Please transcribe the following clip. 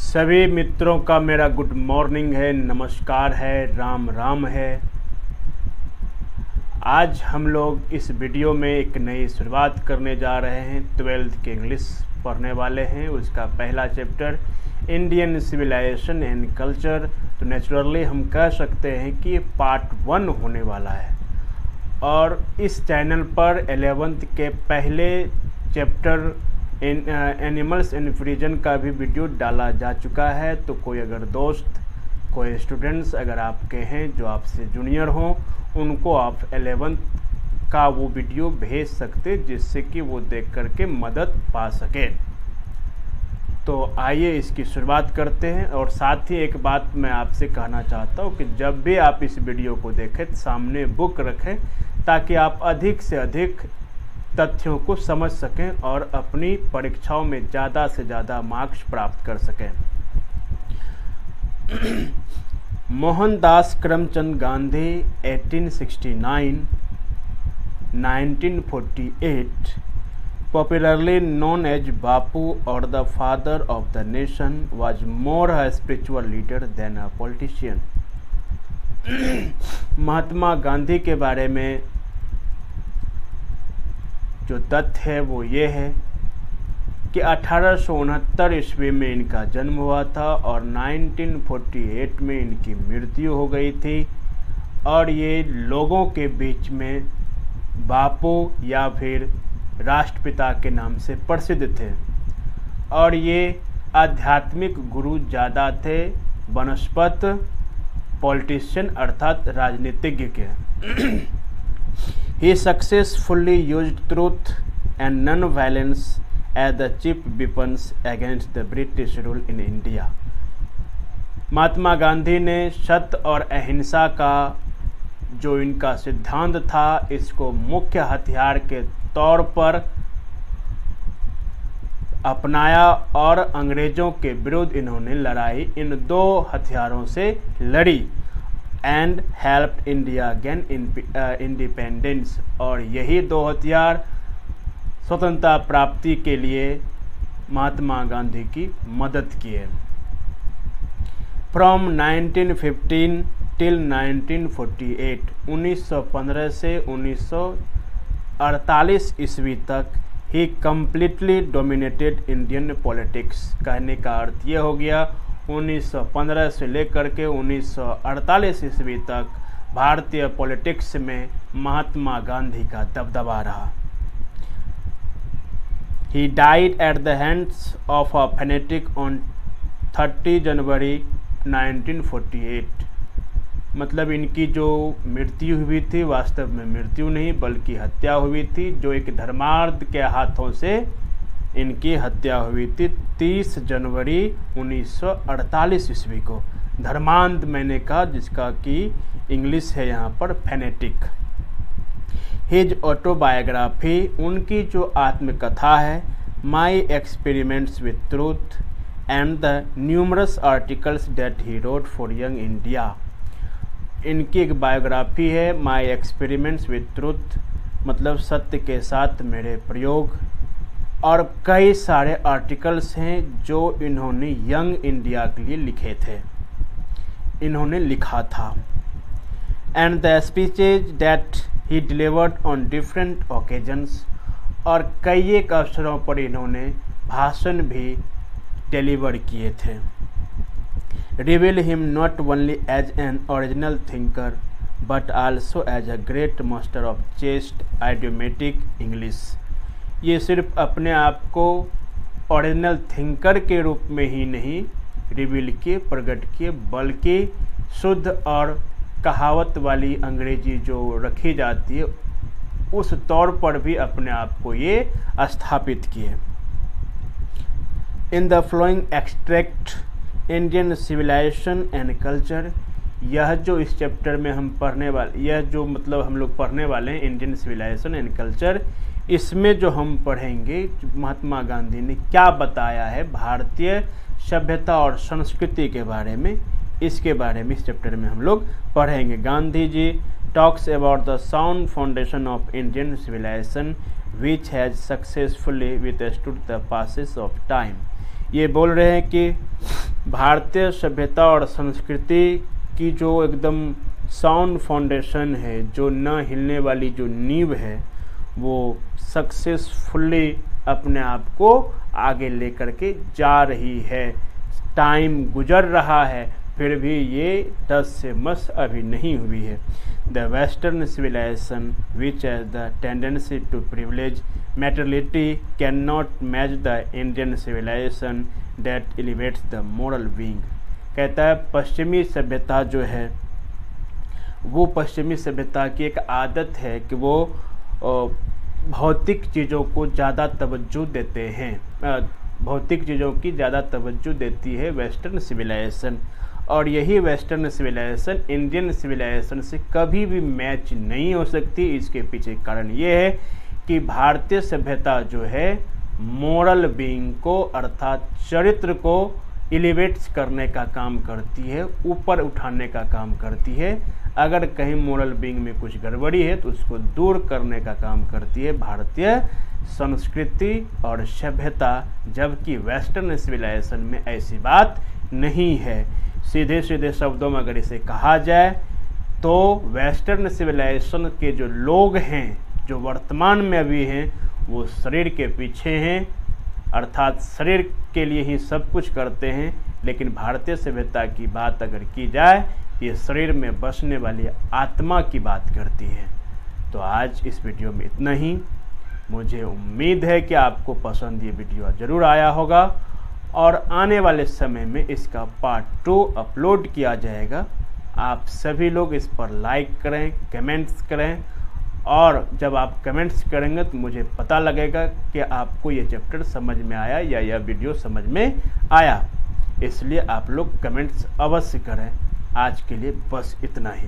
सभी मित्रों का मेरा गुड मॉर्निंग है, नमस्कार है, राम राम है। आज हम लोग इस वीडियो में एक नई शुरुआत करने जा रहे हैं। 12th के इंग्लिश पढ़ने वाले हैं। उसका पहला chapter Indian civilisation and culture. तो नेचुरली हम कह सकते हैं कि ये पार्ट 1 होने वाला है और इस चैनल पर 11th के पहले चैप्टर एनिमल्स इन प्रिजन का भी वीडियो डाला जा चुका है। तो कोई अगर दोस्त, कोई स्टूडेंट्स अगर आपके हैं जो आपसे जूनियर हों, उनको आप 11th का वो वीडियो भेज सकते, जिससे कि वो देख करके मदद पा सके। तो आइए इसकी शुरुआत करते हैं। और साथ ही एक बात मैं आपसे कहना चाहता हूँ कि जब भी आप इस वीडियो को देखें तो सामने बुक रखें, ताकि आप अधिक से अधिक तथ्यों को समझ सकें और अपनी परीक्षाओं में ज़्यादा से ज़्यादा मार्क्स प्राप्त कर सकें। Mohandas Karamchand Gandhi 1869 1948, popularly known as Bapu or the father of the nation, was more a spiritual leader than a politician. Mahatma Gandhi के बारे में जो तथ्य है वो ये है कि 1869 ईस्वी में इनका जन्म हुआ था और 1948 में इनकी मृत्यु हो गई थी। और ये लोगों के बीच में बापू या फिर राष्ट्रपिता के नाम से प्रसिद्ध थे। और ये आध्यात्मिक गुरु ज़्यादा थे, बनस्पत पॉलिटिशियन अर्थात राजनीतिज्ञ के। He successfully used truth and non-violence as the chief weapons against the British rule in India. Mahatma Gandhi ने सत्य और अहिंसा का जो इनका सिद्धांत था, इसको मुख्य हथियार के तौर पर अपनाया और अंग्रेजों के विरुद्ध इन्होंने लड़ाई इन दो हथियारों से लड़ी। And helped India gain independence. और यही दो हथियार स्वतंत्रता प्राप्ति के लिए महात्मा गांधी की मदद किए। फ्रॉम 1915 टिल 1948, 1915 से 1948 ईस्वी तक ही कम्प्लीटली डोमिनेटेड इंडियन पॉलिटिक्स। कहने का अर्थ ये हो गया 1915 से लेकर के 1948 ईस्वी तक भारतीय पॉलिटिक्स में महात्मा गांधी का दबदबा रहा। He died at the hands of a fanatic on 30 जनवरी 1948। मतलब इनकी जो मृत्यु हुई थी वास्तव में मृत्यु नहीं बल्कि हत्या हुई थी, जो एक धर्मार्थ के हाथों से इनकी हत्या हुई थी 30 जनवरी 1948 ईस्वी को। धर्मांध मैंने कहा, जिसका कि इंग्लिश है यहाँ पर फैनेटिक। हिज ऑटोबायोग्राफी, उनकी जो आत्मकथा है, My Experiments with Truth and the numerous articles that he wrote for Young India. इनकी एक बायोग्राफी है, माई एक्सपेरिमेंट्स विथ ट्रूथ, मतलब सत्य के साथ मेरे प्रयोग। और कई सारे आर्टिकल्स हैं जो इन्होंने यंग इंडिया के लिए लिखे थे, इन्होंने लिखा था। And the speeches that he delivered on different occasions, और कई एक अवसरों पर इन्होंने भाषण भी डिलीवर किए थे। Reveal him not only as an original thinker but also as a great master of chaste idiomatic English. ये सिर्फ अपने आप को ओरिजिनल थिंकर के रूप में ही नहीं रिवील किए, प्रकट किए, बल्कि शुद्ध और कहावत वाली अंग्रेजी जो रखी जाती है उस तौर पर भी अपने आप को ये स्थापित किए। In the following extract Indian civilisation and culture, यह जो इस चैप्टर में हम पढ़ने वाले, यह जो मतलब हम लोग पढ़ने वाले हैं इंडियन सिविलाइजेशन एंड कल्चर, इसमें जो हम पढ़ेंगे महात्मा गांधी ने क्या बताया है भारतीय सभ्यता और संस्कृति के बारे में, इसके बारे में इस चैप्टर में हम लोग पढ़ेंगे। Gandhi ji talks about the sound foundation of Indian civilisation which has successfully withstood the passes of time. ये बोल रहे हैं कि भारतीय सभ्यता और संस्कृति की जो एकदम साउंड फाउंडेशन है, जो न हिलने वाली जो नींव है, वो सक्सेसफुली अपने आप को आगे लेकर के जा रही है। टाइम गुजर रहा है, फिर भी ये टस से मस अभी नहीं हुई है। The western civilisation which has the tendency to privilege materiality can not match the Indian civilisation that elevates the moral being. कहता है पश्चिमी सभ्यता जो है, वो पश्चिमी सभ्यता की एक आदत है कि वो भौतिक चीज़ों को ज़्यादा तवज्जो देते हैं, भौतिक चीज़ों की ज़्यादा तवज्जो देती है वेस्टर्न सिविलाइजेशन। और यही वेस्टर्न सिविलाइजेशन इंडियन सिविलाइजेशन से कभी भी मैच नहीं हो सकती। इसके पीछे कारण ये है कि भारतीय सभ्यता जो है मोरल बीइंग को, अर्थात चरित्र को एलिवेट्स करने का काम करती है, ऊपर उठाने का काम करती है। अगर कहीं मोरल बीइंग में कुछ गड़बड़ी है तो उसको दूर करने का काम करती है भारतीय संस्कृति और सभ्यता, जबकि वेस्टर्न सिविलाइजेशन में ऐसी बात नहीं है। सीधे सीधे शब्दों में अगर इसे कहा जाए तो वेस्टर्न सिविलाइजेशन के जो लोग हैं, जो वर्तमान में अभी हैं, वो शरीर के पीछे हैं, अर्थात शरीर के लिए ही सब कुछ करते हैं। लेकिन भारतीय सभ्यता की बात अगर की जाए, ये शरीर में बसने वाली आत्मा की बात करती है। तो आज इस वीडियो में इतना ही। मुझे उम्मीद है कि आपको पसंद ये वीडियो ज़रूर आया होगा और आने वाले समय में इसका पार्ट 2 अपलोड किया जाएगा। आप सभी लोग इस पर लाइक करें, कमेंट्स करें, और जब आप कमेंट्स करेंगे तो मुझे पता लगेगा कि आपको ये चैप्टर समझ में आया या यह वीडियो समझ में आया। इसलिए आप लोग कमेंट्स अवश्य करें। आज के लिए बस इतना ही।